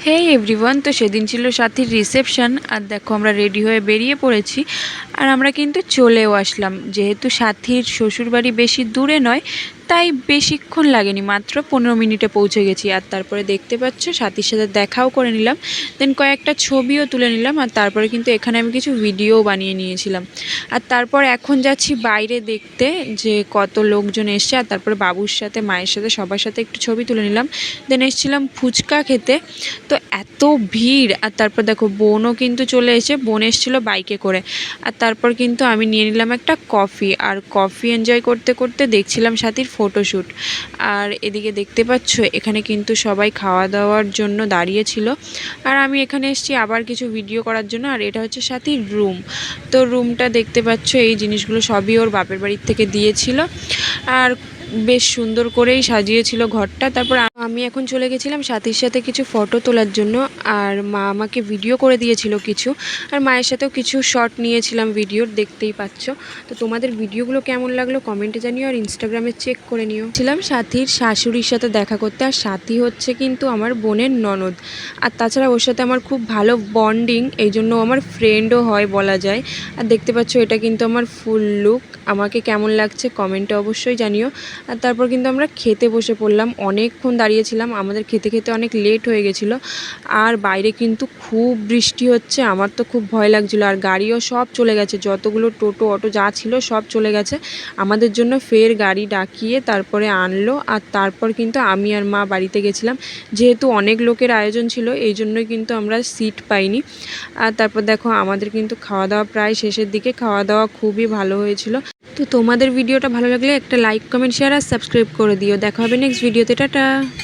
হে everyone, তো সেদিন ছিল সাথীর রিসেপশন। আর দেখো আমরা রেডি হয়ে বেরিয়ে পড়েছি। আর আমরা কিন্তু চলেও আসলাম, যেহেতু সাথীর শ্বশুরবাড়ি বেশি দূরে নয়, তাই বেশিক্ষণ লাগেনি, মাত্র 15 মিনিটে পৌঁছে গেছি। আর তারপরে দেখতে পাচ্ছ সাথীর সাথে দেখাও করে নিলাম, দেন কয়েকটা ছবিও তুলে নিলাম। আর তারপরে কিন্তু এখানে আমি কিছু ভিডিও বানিয়ে নিয়েছিলাম। আর তারপর এখন যাচ্ছি বাইরে দেখতে যে কত লোকজন এসছে। আর তারপরে বাবুর সাথে, মায়ের সাথে, সবার সাথে একটু ছবি তুলে নিলাম। দেন এসেছিলাম ফুচকা খেতে, তো এত ভিড়। আর তারপর দেখো বোনও কিন্তু চলে এসে, বোন এসেছিলো বাইকে করে। আর তারপর কিন্তু আমি নিয়ে নিলাম একটা কফি, আর কফি এনজয় করতে করতে দেখছিলাম সাথীর ফটোশ্যুট। আর এদিকে দেখতে পাচ্ছ এখানে কিন্তু সবাই খাওয়া দাওয়ার জন্য দাঁড়িয়েছিল। আর আমি এখানে এসেছি আবার কিছু ভিডিও করার জন্য। আর এটা হচ্ছে সাথীর রুম। তো রুমটা দেখতে পাচ্ছ, এই জিনিসগুলো সবই ওর বাপের বাড়ির থেকে দিয়েছিল। আর বেশ সুন্দর করেই সাজিয়েছিল ঘরটা। তারপর আমি এখন চলে গেছিলাম সাথীর সাথে কিছু ফটো তোলার জন্য। আর মা আমাকে ভিডিও করে দিয়েছিল কিছু, আর মায়ের সাথেও কিছু শট নিয়েছিলাম ভিডিওর, দেখতেই পাচ্ছ। তো তোমাদের ভিডিওগুলো কেমন লাগলো কমেন্টে জানিও, আর ইনস্টাগ্রামে চেক করে নিও। ছিলাম সাথীর শাশুড়ির সাথে দেখা করতে। আর সাথী হচ্ছে কিন্তু আমার বোনের ননদ। আর তাছাড়া ওর সাথে আমার খুব ভালো বন্ডিং, এই জন্য আমার ফ্রেন্ডও হয় বলা যায়। আর দেখতে পাচ্ছ এটা কিন্তু আমার ফুল লুক। আমাকে কেমন লাগছে কমেন্টে অবশ্যই জানিও। আর তারপর কিন্তু আমরা খেতে বসে পড়লাম, অনেকক্ষণ দাঁড়িয়েছিলাম, আমাদের খেতে খেতে অনেক লেট হয়ে গেছিলো। আর বাইরে কিন্তু খুব বৃষ্টি হচ্ছে, আমার তো খুব ভয় লাগছিলো। আর গাড়িও সব চলে গেছে, যতগুলো টোটো অটো যা ছিল সব চলে গেছে। আমাদের জন্য ফের গাড়ি ডাকিয়ে তারপরে আনলো। আর তারপর কিন্তু আমি আর মা বাড়িতে গেছিলাম, যেহেতু অনেক লোকের আয়োজন ছিল এই জন্যই কিন্তু আমরা সিট পাইনি। আর তারপর দেখো আমাদের কিন্তু খাওয়া দাওয়া প্রায় শেষের দিকে, খাওয়া দাওয়া খুবই ভালো হয়েছিল। তো তোমাদের ভিডিওটা ভালো লাগলে একটা লাইক, কমেন্ট, শেয়ার আর সাবস্ক্রাইব করে দিও। দেখা হবে নেক্সট ভিডিওতে। টাটা।